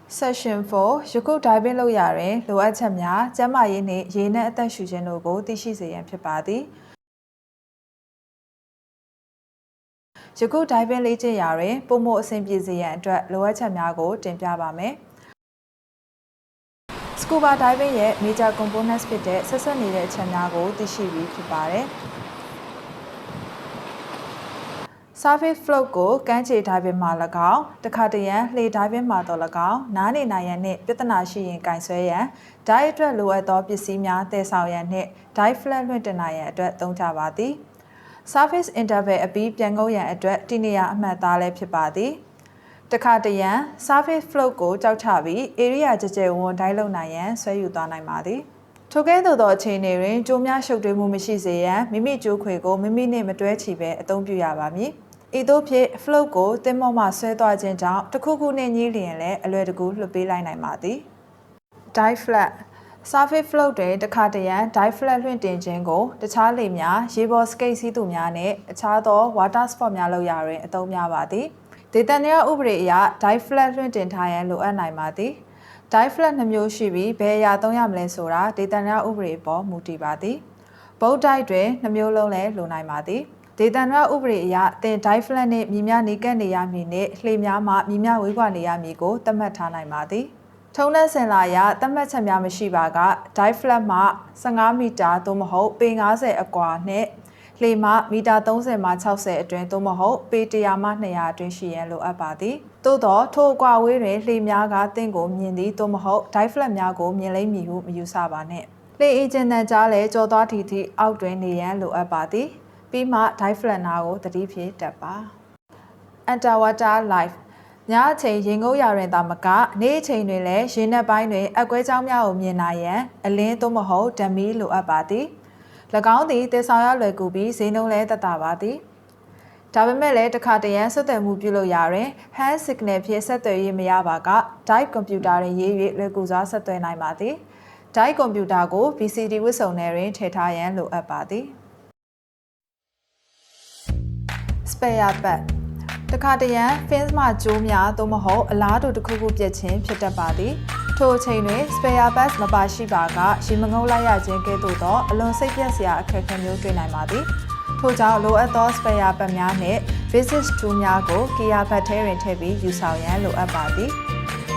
Session 4 ယခု diving လုပ်ရရင်လိုအပ်ချက်များကျန်းမာရေးနှင့်ရေနံအသက်ရှူခြင်းတို့ကိုသိရှိစေရန်ဖြစ်ပါသည်ယခု diving လေ့ကျင့်ရာတွင်ပုံမအဆင်ပြေစေရန်အတွက်လိုအပ်ချက်များကိုတင်ပြပါမယ် Scuba diving ရဲ့ major components ဖြစ်တဲ့ဆက်စပ်နေတဲ့အချက်များကိုသိရှိပြီးဖြစ်ပါတယ် Surface float ကိုကမ်းခြေ diving မှာ၎င်းတခါတရံလှေ diving မှာတော့၎င်းနားနေနိုင်ရန်နှင့်ပြဿနာရှိရင်ကင်ဆွဲရန် dive အတွက်လိုအပ်သောပစ္စည်းများတည်ဆောင်ရန်နှင့် dive flat လွှင့်တင်နိုင်ရန်အတွက်သုံးကြပါသည် Surface interval အပြီးပြန်ငုပ်ရန်အတွက်တည်နေရာအမှတ်သားလည်းဖြစ်ပါသည်တခါတရံ Surface float ကိုကြောက်ချပြီး area ကျကျဝန်း dive လုပ်နိုင်ရန်ဆွဲယူသွားနိုင်ပါသည်ထိုကဲ့သို့သောအခြေအနေတွင်ကြိုးများရှုပ်ထွေးမှုမရှိစေရန်မိမိကြိုးခွေကိုမိမိနှင့်မတွဲချီဘဲအသုံးပြုရပါမည်ဤသို့ဖြင့် float ကိုသင်္ဘောမှဆွဲသွားခြင်းကြောင့်တစ်ခုခုနှင့်ညှိလျင်လည်းအလွယ်တကူလွှတ်ပေးလိုက်နိုင်ပါသည် dive flat surface float တွင်တခါတရံ dive flat လွှင့်တင်ခြင်းကိုတခြားလှေများရေပေါ်စကိတ်စီးသူများနှင့်အခြားသော water sport များလုပ်ရာတွင်အသုံးများပါသည်ဒေသန္တရဥပဒေအရ dive flat လွှင့်တင်ထားရန်လိုအပ်နိုင်ပါသည် dive flat 2မျိုးရှိပြီးဘယ်အရာသုံးရမလဲဆိုတာဒေသန္တရဥပဒေပေါ်မူတည်ပါသည် boat dive တွင်2မျိုးလုံးလည်းလိုနိုင်ပါသည်ဒေသန္တရဥပဒေအရသင် dive flat နှင့်မြည်များနေကပ်နေရမည်နှင့်လှေများမှမြည်များဝေးကွာနေရမည်ကိုသတ်မှတ်ထားနိုင်ပါသည်ထုံးတဲ့စင်လာအရသတ်မှတ်ချက်များမရှိပါက dive flat မှ15မီတာသို့မဟုတ်ပေ90အကွာနှင့်လှေမှမီတာ30မှ60အတွင်းသို့မဟုတ်ပေ100မှ200အတွင်းရှိရန်လိုအပ်ပါသည်သို့သောထိုအကွာဝေးတွင်လှေများကသင်ကိုမြင်သည်သို့မဟုတ် dive flat များကိုမြင်လိမ့်မည်ဟုမယူဆပါနှင့်လှေအင်ဂျင်တန်ကြားလည်းကြော်သွားထီအောက်တွင်နေရန်လိုအပ်ပါသည်ပြီးမှ dive flat နာကိုတတိဖြင့်တက်ပါ underwater life ညအချိန်ရေငုပ်ရာတွင်သာမကနေ့အချိန်တွင်လည်းရေနက်ပိုင်းတွင်အကွဲကြောင်းများကိုမြင်နိုင်ရန်အလင်းသို့မဟုတ်ဓာတ်မီးလိုအပ်ပါသည်၎င်းသည်တည်ဆောင်ရလွယ်ကူပြီးဈေးနှုန်းလည်းသက်သာပါသည်ဒါပေမဲ့လည်းတစ်ခါတရံဆက်သွယ်မှုပြုလုပ်ရာတွင် hand signal ဖြင့်ဆက်သွယ်ရေးမရပါက dive computer တွင်ရေး၍လွယ်ကူစွာဆက်သွယ်နိုင်ပါသည် dive computer ကို VCD ဝတ်စုံထဲတွင်ထည့်ထားရန်လိုအပ်ပါသည်spare part တခါတရံ fins မှကြိုးများသို့မဟုတ်အလားတူတစ်ခုခုပြက်ခြင်းဖြစ်တတ်ပါသည်ထိုအချိန်တွင် spare parts မပါရှိပါကရေမငုပ်လိုက်ရခြင်းကဲ့သို့သောအလွန်စိတ်ပျက်စရာအခက်အခဲမျိုးတွေ့နိုင်ပါသည်ထို့ကြောင့်လိုအပ်သော spare parts များနှင့် visit tool များကို gear bag ထဲတွင်ထည့်ပြီးယူဆောင်ရန်လိုအပ်ပါသည်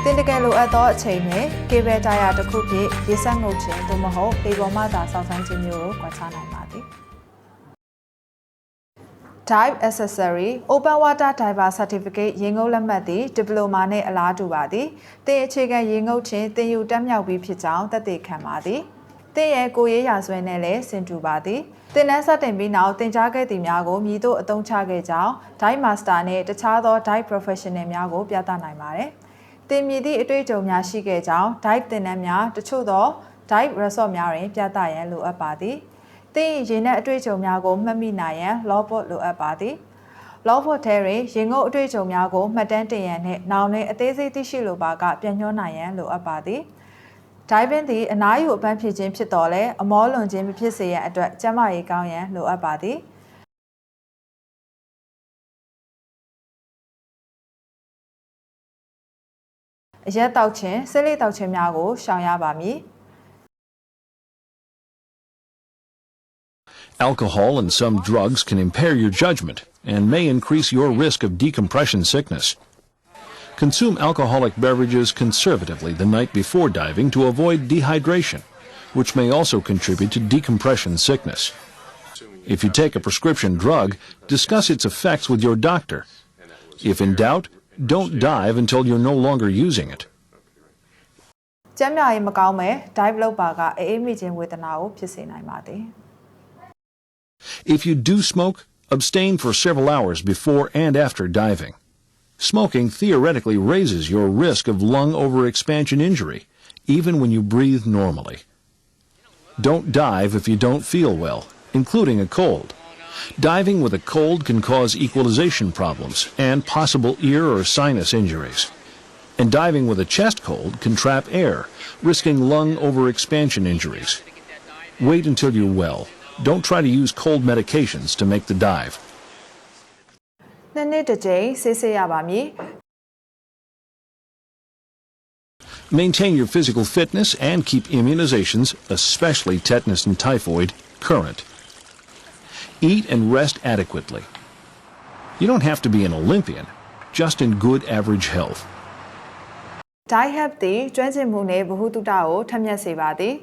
သင်တကယ်လိုအပ်သောအချိန်တွင် cable tire တစ်ခုဖြင့်ရေဆက်ငုပ်ခြင်းသို့မဟုတ်လေပေါ်မှသာဆောက်ဆိုင်ခြင်းမျိုးကိုကွာခြားနိုင်ပါသည်Dive accessory Open Water Diver Certificate ရေငုပ်လက်မှတ်သည်ဒီပလိုမာနှင့်အလားတူပါသည်သင်အခြေခံရေငုပ်ခြင်းသင်ယူတက်မြောက်ပြီးဖြစ်ကြောင်းသက်သေခံပါသည်သင်ရဲ့ကိုယ်ရေးရာဇဝင်နဲ့လည်းဆင်တူပါသည်သင်တန်းစတင်ပြီးနောက်သင်ကြားခဲ့သည်များကိုမြည်သို့အသုံးချခဲ့ကြောင်း Dive Master နှင့်တခြားသော Dive Professional များကိုပြသနိုင်ပါတယ်သင်မြည်သည့်အတွေ့အကြုံများရှိခဲ့ကြောင်း Dive သင်တန်းများတချို့သော Dive Resort များတွင်ပြသရန်လိုအပ်ပါသည်သင်ရေနက်အတွေ့အကြုံများကိုမှတ်မိနိုင်ရန် logbook လိုအပ်ပါသည် logbook ထဲတွင်ရေငုပ်အတွေ့အကြုံများကိုမှတ်တမ်းတင်ရန်နှင့်နောင်တွင်အသေးစိတ်သိရှိလိုပါကပြန်ညွှန်းနိုင်ရန်လိုအပ်ပါသည် diving သည်အနားယူအပန်းဖြေခြင်းဖြစ်တော်လဲအမောလွန်ခြင်းမဖြစ်စေရန်အတွက်ကျန်းမာရေးကောင်းရန်လိုအပ်ပါသည်အရက်တောက်ခြင်းဆေးလိပ်တောက်ခြင်းများကိုရှောင်ရပါမည်Alcohol and some drugs can impair your judgment and may increase your risk of decompression sickness. Consume alcoholic beverages conservatively the night before diving to avoid dehydration, which may also contribute to decompression sickness. If you take a prescription drug, discuss its effects with your doctor. If in doubt, don't dive until you're no longer using it. ကျန်းမာရေးမကောင်းမဲ့ dive လုပ်ပါကအေးမိခြင်းဝေဒနာကိုဖြစ်စေနိုင်ပါသည် If you do smoke, abstain for several hours before and after diving. Smoking theoretically raises your risk of lung overexpansion injury, even when you breathe normally. Don't dive if you don't feel well, including a cold. Diving with a cold can cause equalization problems and possible ear or sinus injuries. And diving with a chest cold can trap air, risking lung overexpansion injuries. Wait until you're well. Don't try to use cold medications to make the dive. နှစ်တစ်ကြိမ်ဆေးရပါမည် Maintain your physical fitness and keep immunizations, especially tetanus and typhoid, current. Eat and rest adequately. You don't have to be an Olympian, just in good average health. Dive help သည်ကျွမ်းကျင်မှုနဲ့ဗဟုသုတကိုထက်မြက်စေပါသည်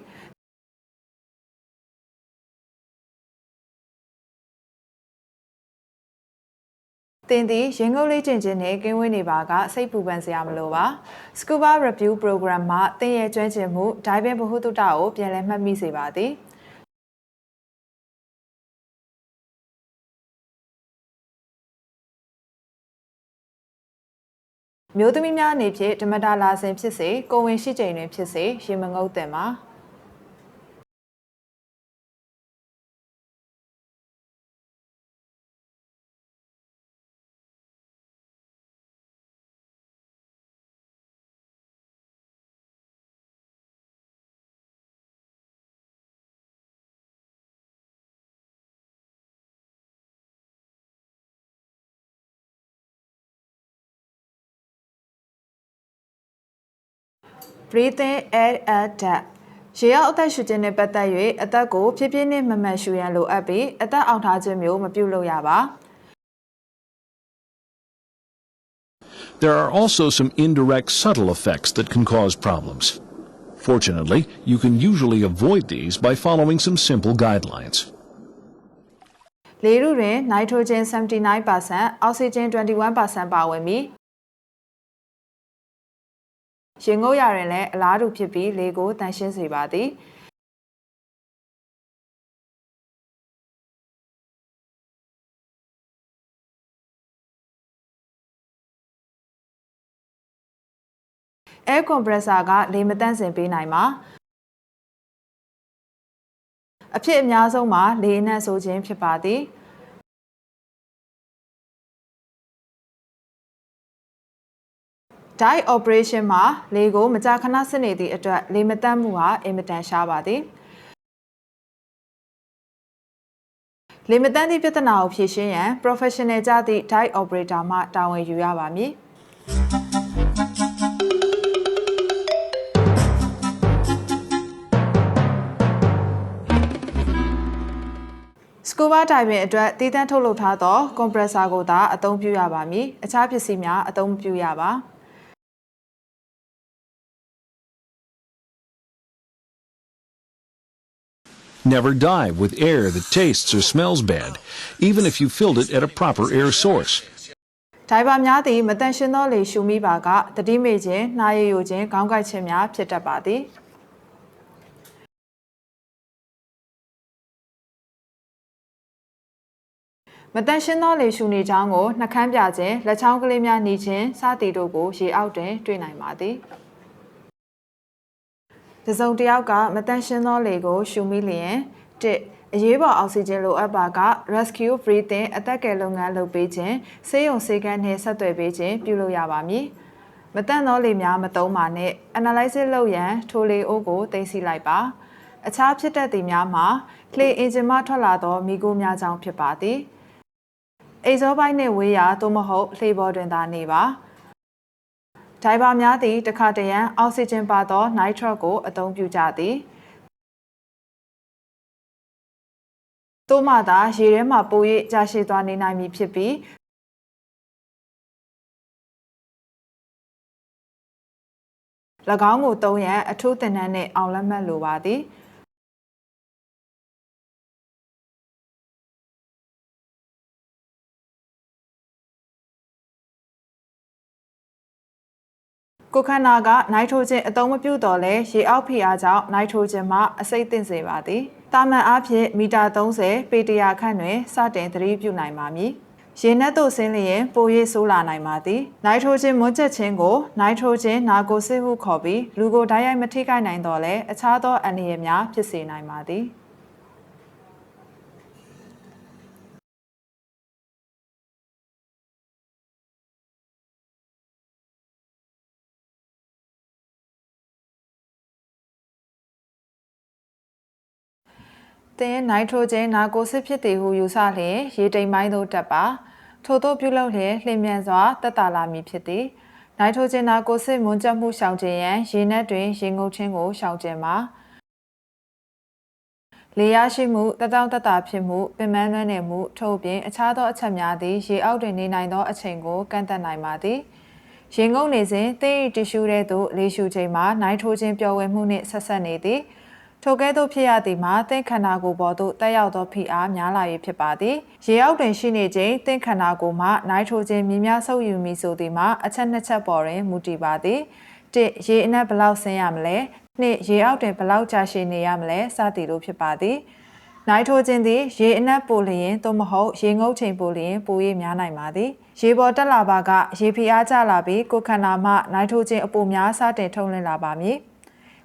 သင်သည်ရင်ငုပ်လေ့ကျင့်ခြင်းနဲ့ကင်းဝေးနေပါကစိတ်ပူပန်စရာမလိုပါ Scuba Review Program မှာသင်ရဲ့ကျွမ်းကျင်မှု diving ဗဟုသုတကိုပြန်လည်မှတ်မိစေပါသည်မျိုးသမီးများအနေဖြင့်ဓမ္မတာလာစဉ်ဖြစ်စေကိုယ်ဝင်ရှိချိန်တွင်ဖြစ်စေရေမငုပ်သင့်ပါBreathe in air at depth ရေရောက်အသက်ရှူခြင်းနဲ့ပတ်သက်၍အသက်ကိုဖြည်းဖြည်းနဲ့မမှန်ရှူရန်လိုအပ်ပြီးအသက်အောင့်ထားခြင်းမျိုးမပြုလုပ်ရပါ There are also some indirect subtle effects that can cause problems. Fortunately, you can usually avoid these by following some simple guidelines. လေထုတွင် nitrogen 79%, oxygen 21% ပါဝင်ပြီးရင်ငုပ်ရရင်လည်းအလားတူဖြစ်ပြီးလေကိုတန့်ရှင်းစေပါသည်Air compressor ကလေမတန့်စင်ပေးနိုင်ပါအဖြစ်အများဆုံးမှာလေအနံ့ဆိုခြင်းဖြစ်ပါသည်Dive operation မှာလေကိုမကြာခဏစစ်နေသည့်အတွက်လေမတန့်မှုဟာအင်မတန်ရှားပါသည်လေမတန့်သည့်ပြဿနာကိုဖြေရှင်းရန် professional ကြသည့် dive operator မှတာဝန်ယူရပါမည်Scuba diving အတွက်တည်တံ့ထုတ်လုပ်ထားသော compressor ကိုသာအသုံးပြုရပါမည်အခြားပစ္စည်းများအသုံးမပြုရပါNever dive with air that tastes or smells bad, even if you filled it at a proper air source. ဒိုင်ဘာများသည်မတန့်ရှင်းသောလေရှူမိပါကသတိမေ့ခြင်းနှာရည်ယိုခြင်းခေါင်းကိုက်ခြင်းများဖြစ်တတ်ပါသည်မတန့်ရှင်းသောလေရှူနေကြောင်းကိုနှာခမ်းပြခြင်းလက်ချောင်းကလေးများနှီးခြင်းစသည်တို့ကိုရေအောက်တွင်တွေ့နိုင်ပါသည်တစုံတစ်ယောက်ကမတန့်ရှင်းသောလေကိုရှူမိလျင်1အရေးပေါ်အောက်ဆီဂျင်လိုအပ်ပါက rescue breathing အသက်ကယ်လုပ်ငန်းလုပ်ပေးခြင်းဆေးရုံဆေးခန်းနှင့်ဆက်သွယ်ပေးခြင်းပြုလုပ်ရပါမည်မတန့်သောလေများမသုံးပါနှင့် analysis လုပ်ရန်ထိုလေအိုးကိုသိမ်းဆည်းလိုက်ပါအခြားဖြစ်တတ်သည့်များမှာလှေအင်ဂျင်မှထွက်လာသောမီးခိုးများကြောင့်ဖြစ်ပါသည်အိတ်ဇောပိုင်းနှင့်ဝေးရာသို့မဟုတ်လှေပေါ်တွင်သာနေပါဒိုင်ဘာများသည်တခါတရံအောက်ဆီဂျင်ပါသော nitro ကိုအသုံးပြုကြသည်သို့မှသာရေထဲမှပို၍ကြာရှည်သွားနေနိုင်မည်ဖြစ်ပြီး၎င်းကိုသုံးရန်အထူးသင်တန်းနှင့်အောင်လက်မှတ်လိုပါသည်ကိုခန္ဓာကနိုက်ထရိုဂျင်အသုံးမပြုတော့လဲရေအောက်ဖိအားကြောင့်နိုက်ထရိုဂျင်မှအဆိပ်သင့်စေပါသည်တာမန်အားဖြင့်မီတာ30ပေ100ခန့်တွင်စတင်သတိပြုနိုင်ပါမည်ရေနက်သို့ဆင်းလျင်ပို၍ဆိုးလာနိုင်ပါသည်နိုက်ထရိုဂျင်မွန်းကျက်ခြင်းကိုနိုက်ထရိုဂျင်နာကိုစစ်ဟုခေါ်ပြီးလူကိုဓာတ်ရိုက်မထိခိုက်နိုင်တော့လဲအခြားသောအန္တရာယ်များဖြစ်စေနိုင်ပါသည်သင်နိုက်ထရိုဂျင်နာကိုစစ်ဖြစ်သည်ဟုယူဆလျင်ရေတိမ်ပိုင်းသို့တက်ပါထို့သောပြုလုပ်လျင်လျင်မြန်စွာတက်တာလာမည်ဖြစ်သည် နိုက်ထရိုဂျင်နာကိုစစ်မွန်ကျမှုရှောင်ကျဉ်ရန်ရေနက်တွင်ရေငုပ်ခြင်းကိုရှောင်ကျဉ်ပါလေရရှိမှုတတောင့်တတဖြစ်မှုပင်ပန်းလွှမ်းနေမှုထို့ပြင်အခြားသောအချက်များသည်ရေအောက်တွင်နေနိုင်သောအချိန်ကိုကန့်သတ်နိုင်ပါသည်ရေငုပ်နေစဉ်သင်၏တီရှူထဲသို့လေရှူချိန်မှာနိုက်ထရိုဂျင်ပျော်ဝင်မှုနှင့်ဆက်စပ်နေသည်ထိုကဲ့သို့ဖြစ်ရသည်မှာသင်ခန္ဓာကိုယ်ပေါ်သို့တက်ရောက်သောဖိအားများလာ၍ဖြစ်ပါသည်ရေအောက်တွင်ရှိနေချိန်သင်ခန္ဓာကိုယ်မှနိုက်ထရိုဂျင်မြင်းများဆုပ်ယူမည်ဆိုသည်မှာအချက်နှစ်ချက်ပေါ်တွင်မူတည်ပါသည်၁ရေအနက်ဘယ်လောက်ဆင်းရမလဲ၂ရေအောက်တွင်ဘယ်လောက်ကြာရှည်နေရမလဲစသည်တို့ဖြစ်ပါသည်နိုက်ထရိုဂျင်သည်ရေအနက်ပိုလျင်သို့မဟုတ်ရေငုပ်ချိန်ပိုလျင်ပို၍များနိုင်ပါသည်ရေပေါ်တက်လာပါကရေဖိအားကျလာပြီးကိုယ်ခန္ဓာမှနိုက်ထရိုဂျင်အပိုများစတင်ထုတ်လွှင့်လာပါမည်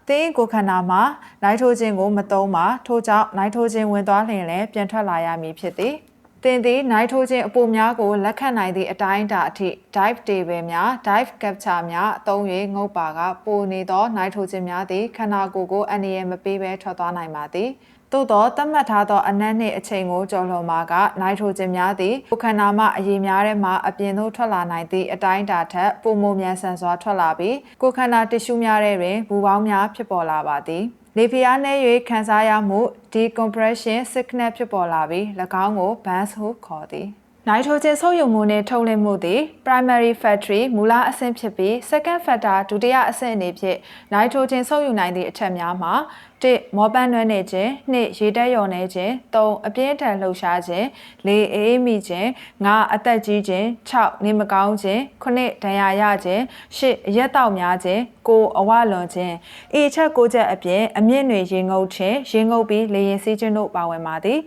သင်ကိုယ်ခန္ဓာမှာနိုက်ထရိုဂျင်ကိုမသုံးပါထို့ကြောင့်နိုက်ထရိုဂျင်ဝင်သွားလျင်လည်းပြန်ထွက်လာရမည်ဖြစ်သည်သင်သည်နိုက်ထရိုဂျင်အပိုများကိုလက်ခံနိုင်သည့်အတိုင်းအတာအထိ dive table များ dive capture များအသုံး၍ငုပ်ပါကပိုနေသောနိုက်ထရိုဂျင်များသည်ခန္ဓာကိုယ်ကိုအန္တရာယ်မပေးဘဲထွက်သွားနိုင်ပါသည်သို့သောသတ်မှတ်ထားသောအနက်နှင့်အချိန်ကိုကျော်လွန်မှာကနိုက်ထရိုဂျင်များသည်ကိုယ်ခန္ဓာမှအရည်များထဲမှအပြင်သို့ထွက်လာနိုင်သည့်အတိုင်းအတာထက်ပိုမိုမြန်ဆန်စွာထွက်လာပြီးကိုယ်ခန္ဓာတစ်ရှူးများထဲတွင်ဘူပေါင်းများဖြစ်ပေါ်လာပါသည်လေဖိအားနည်း၍ခံစားရမှု decompression sickness ဖြစ်ပေါ်လာပြီး၎င်းကို burns ဟုခေါ်သည်နိုက်ထရိုဂျင်ဆုပ်ယူမှုနှင့်ထုတ်လွှင့်မှုသည် primary factory မူလအဆင့်ဖြစ်ပြီး second factor ဒုတိယအဆင့်အနေဖြင့်နိုက်ထရိုဂျင်ဆုပ်ယူနိုင်သည့်အချက်များမှာ၁မောပန်းနွမ်းနေခြင်း၂ရေတက်လျော်နေခြင်း၃အပြင်းထန်လှုပ်ရှားခြင်း၄အေးမိခြင်း၅အသက်ကြီးခြင်း၆နေမကောင်းခြင်း9ဒဏ်ရာရခြင်း၈အရက်တောက်များခြင်း9အဝလွန်ခြင်းဤချက်9ချက်အပြင်အမြင့်တွေရေငုပ်ခြင်းရေငုပ်ပြီးလေရင်စီးခြင်းတို့ပါဝင်ပါသည်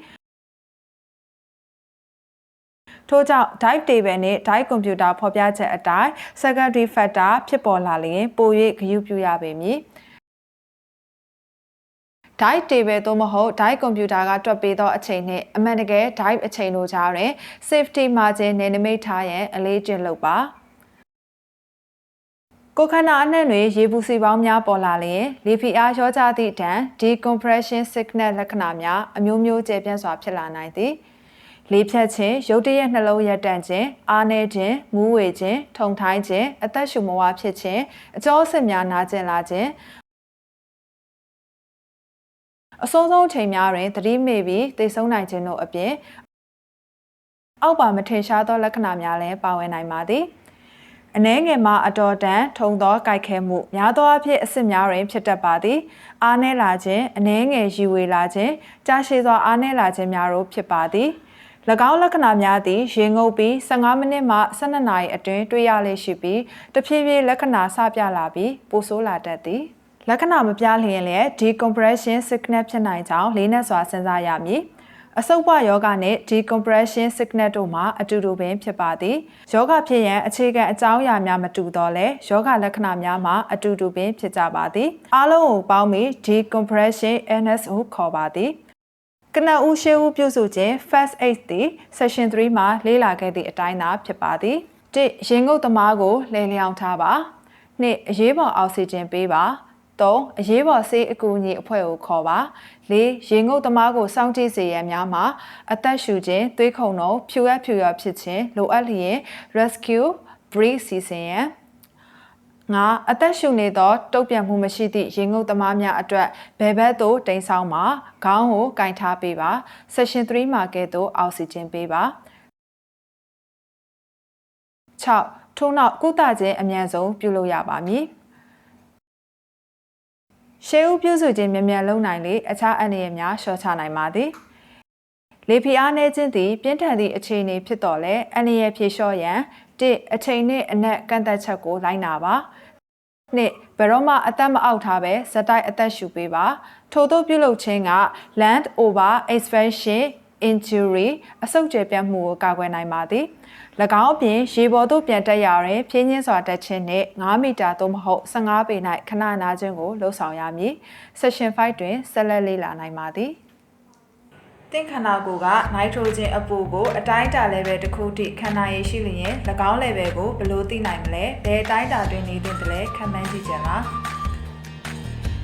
ထို့ကြောင့် dive table နှင့် dive computer ဖော်ပြချက်အတိုင်း secondary factor ဖြစ်ပေါ်လာလျင်ပို၍ဂရုပြုရပေမည်dive table သို့မဟုတ် dive computer ကတွက်ပေးသောအချိန်နှင့်အမှန်တကယ် dive အချိန်တို့ကြားတွင် safety margin နယ်နိမိတ်ထားရန်အလေးကျင့်လုပ်ပါကိုယ်ခန္ဓာအနှံ့တွင်ရေပူစီပေါင်းများပေါ်လာလျင်လေဖိအားလျော့ကျသည့်တန် decompression sickness လက္ခဏာများအမျိုးမျိုးကျယ်ပြန့်စွာဖြစ်လာနိုင်သည်လေဖြတ်ခြင်းရုတ်တရက်နှလုံးရပ်တန့်ခြင်းအားနည်းခြင်းမူးဝေခြင်းထုံထိုင်းခြင်းအသက်ရှူမဝါဖြစ်ခြင်းအကျောအဆစ်များနာကျင်လာခြင်းအစိုးဆုံးချိန်များတွင်သတိမေ့ပြီးသေဆုံးနိုင်ခြင်းတို့အပြင်အောက်ပါမထင်ရှားသောလက္ခဏာများလည်းပါဝင်နိုင်ပါသည်အနည်းငယ်မှအတော်တန်ထုံသောကြိုက်ခဲမှုများသောအားဖြင့်အဆစ်များတွင်ဖြစ်တတ်ပါသည်အားနည်းလာခြင်းအနည်းငယ်ရီဝေလာခြင်းကြာရှည်စွာအားနည်းလာခြင်းများတို့ဖြစ်ပါသည်၎င်းလက္ခဏာများသည်ရေငုပ်ပြီး15မိနစ်မှ12နာရီအတွင်းတွေ့ရလေရှိပြီးတဖြည်းဖြည်းလက္ခဏာစပြလာပြီးပိုဆိုးလာတတ်သည်လက္ခဏာမပြလျင်လည်း decompression sickness ဖြစ်နိုင်ကြောင်းလေးနက်စွာစဉ်းစားရမည်အဆုတ်ပွယောဂနဲ့ decompression sickness တို့မှာအတူတူပင်ဖြစ်ပါသည်ယောဂဖြစ်ရန်အခြေခံအကြောင်းအရာများမတူတော့လဲယောဂလက္ခဏာများမှာအတူတူပင်ဖြစ်ကြပါသည်အားလုံးကိုပေါင်းပြီး decompression illness ဟုခေါ်ပါသည်ကနဦးရှေးဦးပြုစုခြင်း first aid သည် section 3မှာလေ့လာခဲ့သည့်အတိုင်းသာဖြစ်ပါသည်၁ရေငုပ်သမားကိုလှည့်လျောင်းထားပါ၂အရေးပေါ်အောက်ဆီဂျင်ပေးပါ၃အရေးပေါ်ဆေးအကူအညီအဖွဲ့ကိုခေါ်ပါ၄ရေငုပ်သမားကိုစောင့်ကြည့်စေရန်များမှာအသက်ရှူခြင်းသွေးခုန်နှုန်းဖြူရဖြစ်ခြင်းလိုအပ်လျင် rescue breathe စီစဉ်ရန်ငါအသက်ရှူနေသောတုတ်ပြန်မှုမရှိသည့်ရေငုပ်သမားများအတွက်ဘယ်ဘက်သို့တိမ်ဆောင်မှာခေါင်းကိုကင်ထားပေးပါ section 3မှာကဲ့သို့အောက်ဆီဂျင်ပေးပါ6ထို့နောက်ကုသခြင်းအမြန်ဆုံးပြုလုပ်ရပါမည်ရှေးဦးပြုစုခြင်းမြန်မြန်လုပ်နိုင်လေအခြားအန္တရာယ်များလျှော့ချနိုင်ပါသည်လေဖိအားနည်းခြင်းသည်ပြင်းထန်သည့်အခြေအနေဖြစ်တော်လဲအန္တရာယ်ဖြေလျှော့ရန်1အချိန်နှင့်အနက်ကန့်သက်ချက်ကိုလိုက်နာပါ2ဘယ်တော့မှအသက်မအောက်ထားပဲဇက်တိုက်အသက်ရှူပေးပါထို့သောပြုလုပ်ခြင်းက land over expansion injury အဆုတ်ကျယ်ပြန့်မှုကိုကာကွယ်နိုင်ပါသည်၎င်းအပြင်ရေပေါ်သို့ပြန်တက်ရတွင်ဖြင်းချင်းစွာတက်ခြင်းနှင့်9မီတာသို့မဟုတ်15ပေ၌ခဏနာခြင်းကိုလှုပ်ဆောင်ရမည် section 5တွင်ဆက်လက်လေ့လာနိုင်ပါသည်သင်ခန္ဓာကိုယ်ကနိုက်ထရိုဂျင်အပူကိုအတိုင်းအတာ level တစ်ခုထိခံနိုင်ရရှိလျင်၎င်း level ကိုဘယ်လိုသိနိုင်မလဲဘယ်အတိုင်းအတာတွင်နေသင့်တယ်လဲခန့်မှန်းကြည့်ကြပါ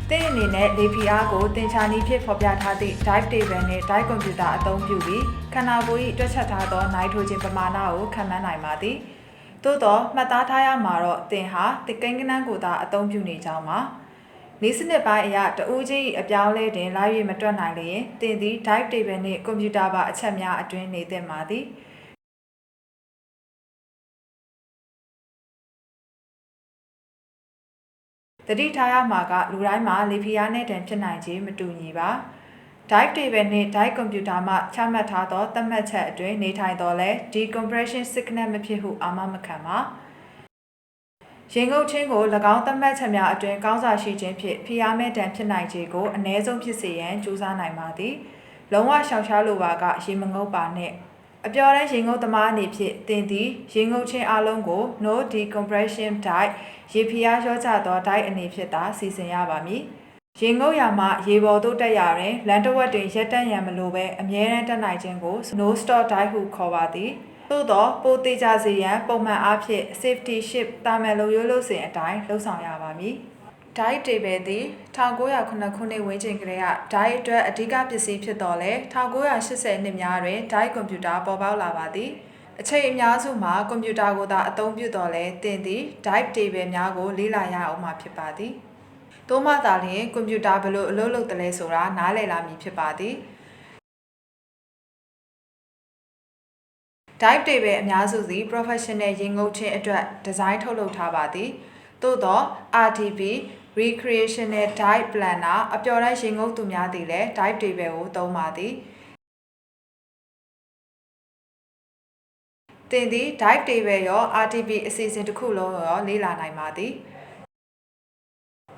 သင်အနေနဲ့လေဖိအားကိုသင်္ချာနည်းဖြင့်ဖော်ပြထားသည့် dive table နဲ့ dive computer အသုံးပြုပြီးခန္ဓာကိုယ်၏တွက်ချက်ထားသောနိုက်ထရိုဂျင်ပမာဏကိုခန့်မှန်းနိုင်ပါသည် သို့တော့မှတ်သားထားရမှာတော့သင်ဟာတကိန်းကနန်းကိုသာအသုံးပြုနေကြောင်းပါနည်းစနစ်ပိုင်းအရတဦးချင်းအပြောင်းလဲတင်လာ၍မတွက်နိုင်လျင်သင်သည် dive table နှင့်ကွန်ပျူတာပါအချက်များအတွင်းနေသင့်ပါသည်တတိထားရမှာကလူတိုင်းမှာလေဖိအားနဲ့တန်ဖြစ်နိုင်ခြင်းမတူညီပါ dive table နှင့် dive computer မှချမှတ်ထားသောသတ်မှတ်ချက်အတွင်းနေထိုင်တော်လဲ decompression signal မဖြစ်ဟုအာမမခံပါရင်ငုပ်ခြင်းကို၎င်းသတ်မှတ်ချက်များအတွင်းကောင်းစွာရှိခြင်းဖြင့်ဖိအားမဲ့တန်ဖြစ်နိုင်ခြင်းကိုအ ਨੇ ဆုံးဖြစ်စေရန်ကြိုးစားနိုင်ပါသည်လုံးဝရှောင်ရှားလိုပါကရေမငုပ်ပါနှင့်အပျော်တမ်းရေငုပ်သမားအနေဖြင့်သင်သည်ရေငုပ်ခြင်းအလုံးကို no decompression dive ရေဖိအားလျော့ကျသော dive အနေဖြင့်သာစီစဉ်ရပါမည်ရေငုပ်ရာမှရေပေါ်သို့တက်ရာတွင်လမ်းတစ်ဝက်တွင်ရပ်တန့်ရန်မလိုဘဲအမြဲတမ်းတက်နိုင်ခြင်းကို no stop dive ဟုခေါ်ပါသည်သို့သောပိုသေးကြစေရန်ပုံမှန်အားဖြင့် safety ship တာမန်လုံရိုးလို့စဉ်အတိုင်းလှုပ်ဆောင်ရပါမည် dive table သည်1909ခုနှစ်ဝန်းကျင်ကတည်းက dive အတွက်အဓိကပစ္စည်းဖြစ်တော်လဲ1980နှစ်များတွင် dive computer ပေါ်ပေါက်လာပါသည်အချိန်အများစုမှာကွန်ပျူတာကိုသာအသုံးပြုတော်လဲသင်သည် dive table များကိုလေ့လာရအောင်မှာဖြစ်ပါသည်သို့မှသာလျှင်ကွန်ပျူတာဘယ်လိုအလုပ်လုပ်သလဲဆိုတာနားလည်လာမည်ဖြစ်ပါသည်dive table အများစုသည် professional ရေငုပ်ခြင်းအတွက်ဒီဇိုင်းထုတ်လုပ်ထားပါသည်သို့သော RTP recreational dive planner အပျော်တမ်းရေငုပ်သူများသည်လည်း dive table ကိုသုံးပါသည်သင်သည် dive table ရော RTP အစီအစဉ်တစ်ခုလုံးရောလေ့လာနိုင်ပါသည်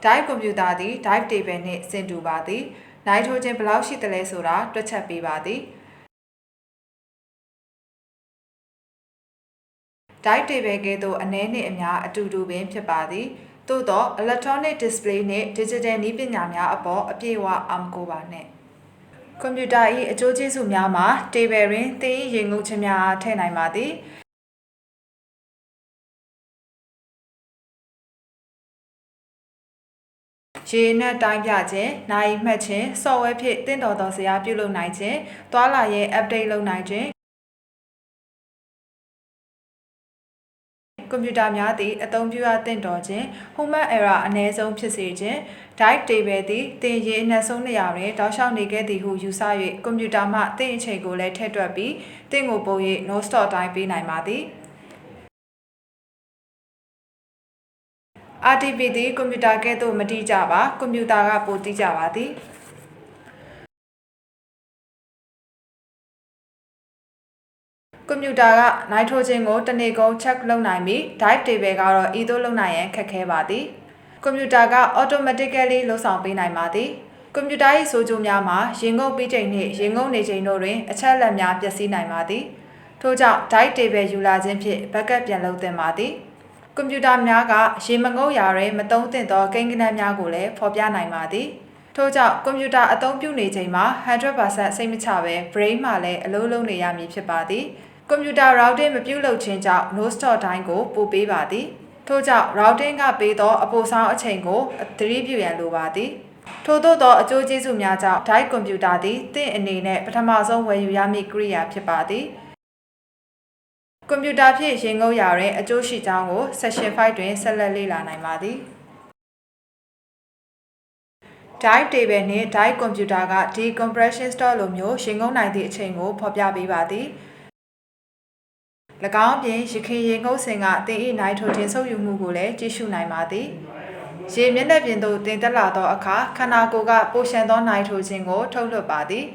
dive computer သည် dive table နှင့်ဆင်တူပါသည်နိုင်ထရိုဂျင်ဘယ်လောက်ရှိသလဲဆိုတာတွက်ချက်ပေးပါသည်dive table ကဲ့သို့အနည်းနှင့်အများအတူတူပင်ဖြစ်ပါသည်သို့သော electronic display နှင့် digital နည်းပညာများအပေါ်အပြည့်အဝအားမကိုးပါနှင့်ကွန်ပျူတာ၏အကျိုးကျေးဇူးများမှာ table တွင်သင်၏ရေငုပ်ခြင်းများထည့်နိုင်ပါသည်ရေနက်တိုင်းပြခြင်းနိုင်မှတ်ခြင်း software ဖြင့်တင့်တော်သောဇာတ်ပြုလုပ်နိုင်ခြင်းတွာလာရဲ့ update လုပ်နိုင်ခြင်းကွန်ပျူတာများသည်အသုံးပြုရသင့်တော်ခြင်း human error အနည်းဆုံးဖြစ်စေခြင်း dive table သည်သင်ရေအနက်ဆုံးနေရာတွင်တောက်လျှောက်နေခဲ့သည်ဟုယူဆ၍ကွန်ပျူတာမှသင်အချိန်ကိုလည်းထည့်တွက်ပြီးသင်ကိုပို့၍ no stop တိုင်းပေးနိုင်ပါသည်RTP သည်ကွန်ပျူတာကဲ့သို့မတိကျပါကွန်ပျူတာကပိုတိကျပါသည်ကွန်ပျူတာကနိုင်ထရိုဂျင်ကိုတနေ့ကုန် check လုပ်နိုင်ပြီး dive table ကတော့ဤသို့လုပ်နိုင်ရန်ခက်ခဲပါသည်ကွန်ပျူတာက automatically လှုပ်ဆောင်ပေးနိုင်ပါသည်ကွန်ပျူတာ၏ဆိုးကျိုးများမှာရေငုပ်ပြီးချိန်နှင့်ရေငုပ်နေချိန်တို့တွင်အချက်အလက်များပျက်စီးနိုင်ပါသည်ထို့ကြောင့် dive table ယူလာခြင်းဖြင့် backup ပြန်လုပ်သင့်ပါသည်ကွန်ပျူတာများကရေမငုပ်ရာတွင်မသုံးသင့်သောကိန်းဂဏန်းများကိုလည်းဖော်ပြနိုင်ပါသည်ထို့ကြောင့်ကွန်ပျူတာအသုံးပြုနေချိန်မှာ 100% စိတ်မချဘဲ brain မှလည်းအလုပ်လုပ်နေရမည်ဖြစ်ပါသည်ကွန်ပျူတာ routing မပြုလုပ်ခြင်းကြောင့် no stop တိုင်းကိုပို့ပေးပါသည်ထို့ကြောင့် routing ကပေးသောအပိုဆောင်အချိန်ကိုသတိပြုရန်လိုပါသည်ထို့သောအကျိုးကျေးဇူးများကြောင့် dive computer သည်သင်အနေနဲ့ပထမဆုံးဝယ်ယူရမည့်ကိရိယာဖြစ်ပါသည်ကွန်ပျူတာဖြင့်ရေငုပ်ရာတွင်အကျိုးရှိကြောင်းကို Section 5 တွင်ဆက်လက်လေ့လာနိုင်ပါသည် dive table နှင့် dive computer က decompression stop လိုမျိုးရေငုပ်နိုင်သည့်အချိန်ကိုဖော်ပြပေးပါသည်၎င်းပြင်ရခင်ရေငုပ်စဉ်ကသင်၏နိုင်ထရိုဂျင်ဆုပ်ယူမှုကိုလည်းကြည့်ရှုနိုင်ပါသည်ရေမျက်နှာပြင်သို့တင်တက်လာသောအခါခန္ဓာကိုယ်ကပိုရှန်သောနိုင်ထရိုဂျင်ကိုထုတ်လွှတ်ပါသည်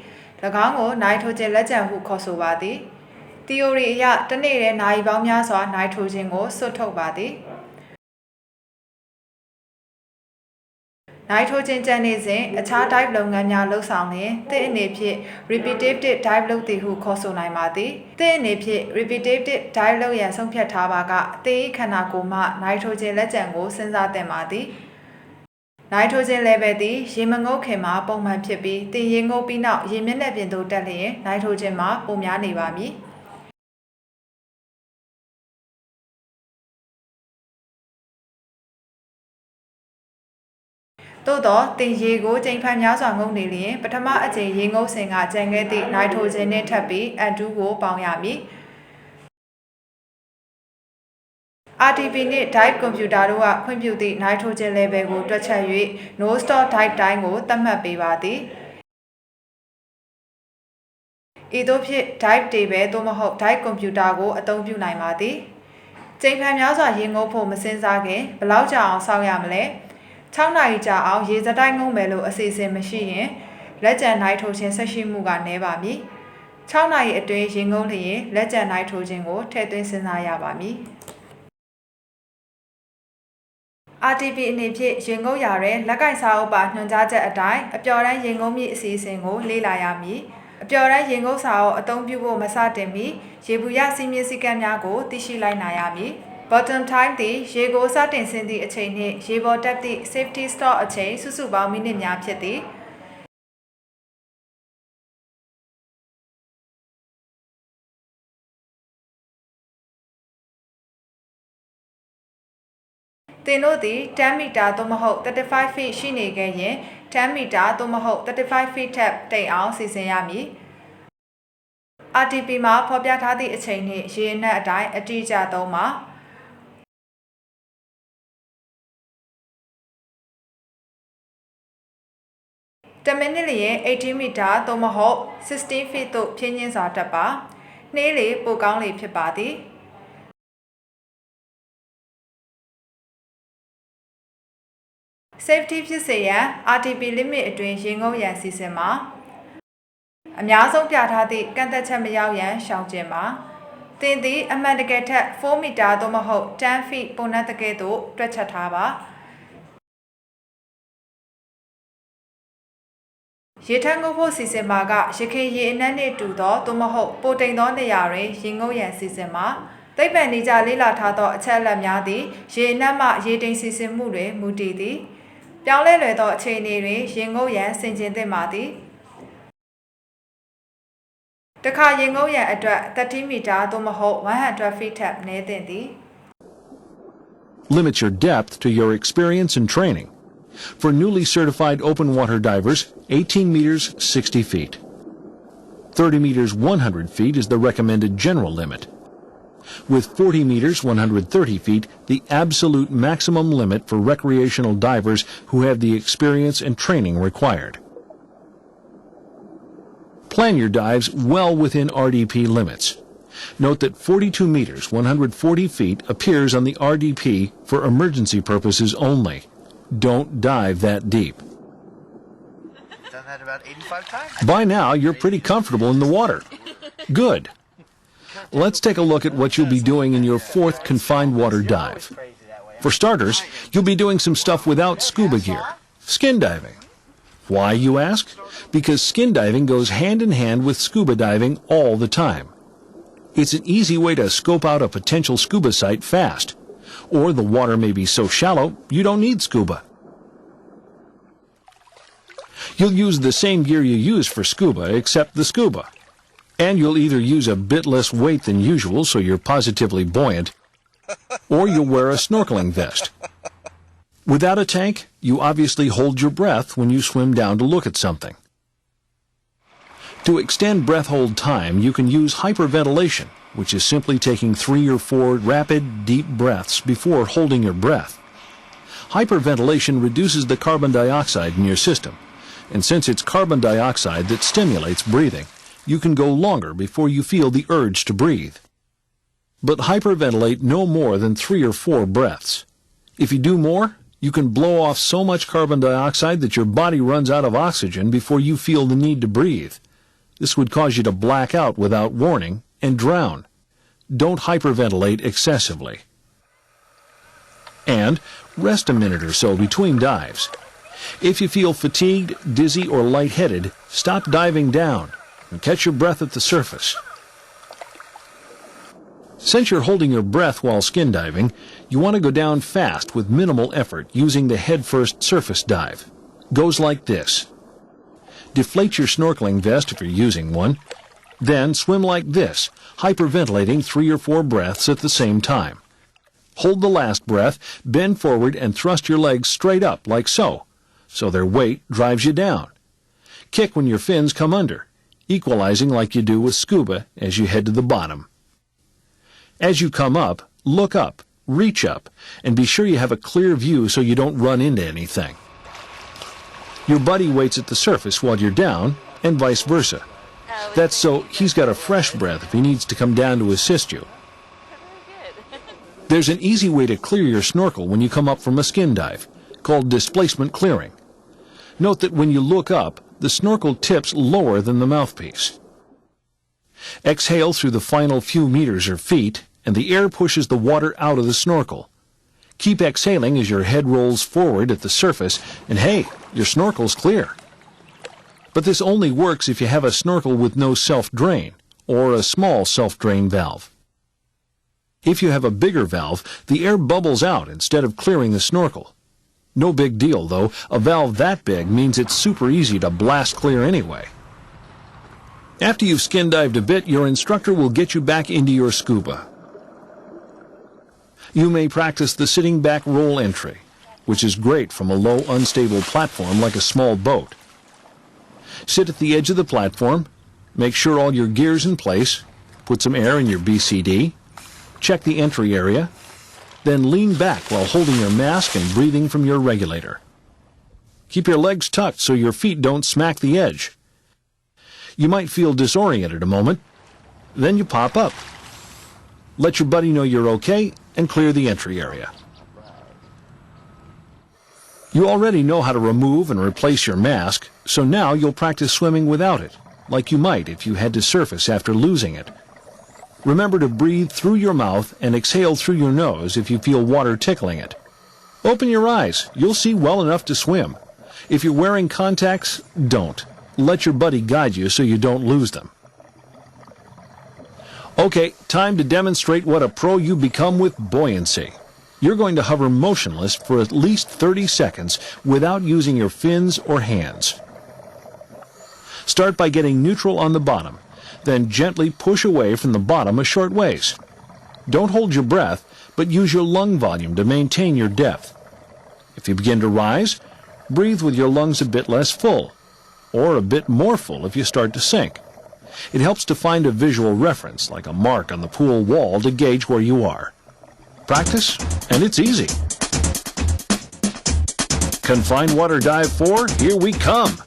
၎င်းကိုနိုင်ထရိုဂျင်လက်ကျန်ဟုခေါ်ဆိုပါသည်သီအိုရီအရတစ်နေ့တည်းနာရီပေါင်းများစွာနိုင်ထရိုဂျင်ကိုစွတ်ထုတ်ပါသည်နိုင်ထရိုဂျင်ကျန်နေစဉ်အခြား dive လုပ်ငန်းများလှုပ်ဆောင်လျင်သင်အနေဖြင့် repetitive dive လုပ်သည်ဟုခေါ်ဆိုနိုင်ပါသည်သင်အနေဖြင့် repetitive dive လုပ်ရန်ဆုံးဖြတ်ထားပါကသင်၏ခန္ဓာကိုယ်မှနိုင်ထရိုဂျင်လက်ကျန်ကိုစဉ်းစားသင့်ပါသည်နိုင်ထရိုဂျင် level သည်ရေမငုပ်ခင်မှာပုံမှန်ဖြစ်ပြီးသင်ရေငုပ်ပြီးနောက်ရေမျက်နှာပြင်သို့တက်လျင်နိုင်ထရိုဂျင်မှာပိုများနေပါမည်သို့သောသင်ရေကိုချိန်ဖန်များစွာငုပ်နေလျင်ပထမအကြိမ်ရေငုပ်စဉ်ကကျန်ခဲ့သည့်နိုင်ထရိုဂျင်နှင့်ထပ်ပြီး N2 ကိုပေါင်းရမည် RTP နဲ့ dive computer တို့ကခွင့်ပြုသည့် nitrogen level ကိုတွက်ချက်၍ no stop dive တိုင်းကိုသတ်မှတ်ပေးပါသည်ဤသို့ဖြင့် dive table သို့မဟုတ် dive computer ကိုအသုံးပြုနိုင်ပါသည်ချိန်ဖန်များစွာရေငုပ်ဖို့မစင်စားခင်ဘယ်လောက်ကြာအောင်စောင့်ရမလဲ6နာရီကြာအောင်ရေစတိုက်ငုံမယ်လို့အစီအစဉ်မရှိရင်လက်ကျန် nitrogen ဆက်ရှိမှုကနည်းပါမည်6နာရီအတွင်းရေငုံလျင်လက်ကျန် nitrogen ကိုထည့်သွင်းစဉ်းစားရပါမည်RTP အနေဖြင့်ရေငုပ်ရာတွင်လက်ကင်စာအုပ်ပါညွှန်ကြားချက်အတိုင်းအပျော်တမ်းရေငုပ်မည့်အစီအစဉ်ကိုလေ့လာရမည်အပျော်တမ်းရေငုပ်စာအုပ်အသုံးပြုဖို့မစတင်မီရေဘူးရစီမင်းစည်းကမ်းများကိုသိရှိလိုက်နာရမည် bottom time သည်ရေကိုစတင်ဆင်းသည့်အချိန်နှင့်ရေပေါ်တက်သည့် safety stop အချိန်စုစုပေါင်းမိနစ်များဖြစ်သည်သင်တို့သည်10မီတာသို့မဟုတ်35 feet ရှိနေခဲ့ရင်10မီတာသို့မဟုတ်35 feet ထက်တိမ်အောင်စီစဉ်ရမည် RTP မှာဖော်ပြထားသည့်အချိန်နှင့်ရေအနက်အတိုင်းအတိအကျသုံးပါ10မိနစ်လျင်18မီတာသို့မဟုတ်16 feet သို့ဖြင်းချင်းစွာတက်ပါနှေးလေပိုကောင်းလေဖြစ်ပါသည်safety ဖြစ်စေရန် RTP limit အတွင်းရေငုပ်ရန်စီစဉ်မှာအများဆုံးပြထားသည့်ကန့်သက်ချက်မရောက်ရန်ရှောင်ကျဉ်ပါသင်သည်အမှန်တကယ်ထက်4မီတာသို့မဟုတ်10 feet ပုံနှက်တကယ်သို့တွက်ချက်ထားပါရေထန်းငုပ်ဖို့စီစဉ်မှာကရခင်ရေအနက်နှင့်တူသောသို့မဟုတ်ပိုတိမ်သောနေရာတွင်ရေငုပ်ရန်စီစဉ်မှာသိပ္ပံနည်းကျလေ့လာထားသောအချက်အလက်များသည်ရေအနက်မှရေတိမ်စီစဉ်မှုတွင်မူတည်သည်ပြောင်းလဲလွယ်သောအခြေအနေတွင်ရေငုပ်ရန်ဆင်ခြင်သင့်ပါသည်တခါရေငုပ်ရန်အတွက်30မီတာသို့မဟုတ်100 feet ထက်နည်းသင့်သည် Limit your depth to your experience and training. For newly certified open water divers, 18 meters, 60 feet. 30 meters, 100 feet is the recommended general limit. With 40 meters, 130 feet, the absolute maximum limit for recreational divers who have the experience and training required. Plan your dives well within RDP limits. Note that 42 meters, 140 feet appears on the RDP for emergency purposes only. Don't dive that deep. Done that about 85 times. By now, you're pretty comfortable in the water. Good. Let's take a look at what you'll be doing in your fourth confined water dive. For starters, you'll be doing some stuff without scuba gear. Skin diving. Why, you ask? Because skin diving goes hand in hand with scuba diving all the time. It's an easy way to scope out a potential scuba site fast. Or the water may be so shallow, you don't need scuba. You'll use the same gear you use for scuba, except the scuba. And you'll either use a bit less weight than usual so you're positively buoyant, or you'll wear a snorkeling vest. Without a tank, you obviously hold your breath when you swim down to look at something. To extend breath hold time, you can use hyperventilation, which is simply taking 3 or 4 rapid, deep breaths before holding your breath. Hyperventilation reduces the carbon dioxide in your system, and since it's carbon dioxide that stimulates breathing, you can go longer before you feel the urge to breathe. But hyperventilate no more than 3 or 4 breaths. If you do more, you can blow off so much carbon dioxide that your body runs out of oxygen before you feel the need to breathe. This would cause you to black out without warning and drown. Don't hyperventilate excessively. And rest a minute or so between dives. If you feel fatigued, dizzy, or lightheaded, stop diving down and catch your breath at the surface. Since you're holding your breath while skin diving, you want to go down fast with minimal effort using the head-first surface dive. Goes like this. Deflate your snorkeling vest if you're using one. Then swim like this, hyperventilating 3 or 4 breaths at the same time. Hold the last breath, bend forward, and thrust your legs straight up like so their weight drives you down. Kick when your fins come under, equalizing like you do with scuba as you head to the bottom. As you come up, look up, reach up, and be sure you have a clear view so you don't run into anything. Your buddy waits at the surface while you're down, and vice versa. That's so he's got a fresh breath if he needs to come down to assist you. There's an easy way to clear your snorkel when you come up from a skin dive, called displacement clearing. Note that when you look up, the snorkel tips lower than the mouthpiece. Exhale through the final few meters or feet, and the air pushes the water out of the snorkel. Keep exhaling as your head rolls forward at the surface, and hey, your snorkel's clear. But this only works if you have a snorkel with no self-drain, or a small self-drain valve. If you have a bigger valve, the air bubbles out instead of clearing the snorkel. No big deal, though. A valve that big means it's super easy to blast clear anyway. After you've skin dived a bit, your instructor will get you back into your scuba. You may practice the sitting back roll entry, which is great from a low, unstable platform like a small boat. Sit at the edge of the platform, make sure all your gear's in place, put some air in your BCD, check the entry area, then lean back while holding your mask and breathing from your regulator. Keep your legs tucked so your feet don't smack the edge. You might feel disoriented a moment, then you pop up. Let your buddy know you're okay and clear the entry area. You already know how to remove and replace your mask, so now you'll practice swimming without it, like you might if you had to surface after losing it. Remember to breathe through your mouth and exhale through your nose if you feel water tickling it. Open your eyes. You'll see well enough to swim. If you're wearing contacts, don't. Let your buddy guide you so you don't lose them. Okay, time to demonstrate what a pro you become with buoyancy. You're going to hover motionless for at least 30 seconds without using your fins or hands. Start by getting neutral on the bottom. Then gently push away from the bottom a short ways. Don't hold your breath, but use your lung volume to maintain your depth. If you begin to rise, breathe with your lungs a bit less full, or a bit more full if you start to sink. It helps to find a visual reference, like a mark on the pool wall, to gauge where you are. Practice, and it's easy. Confined Water Dive 4, here we come!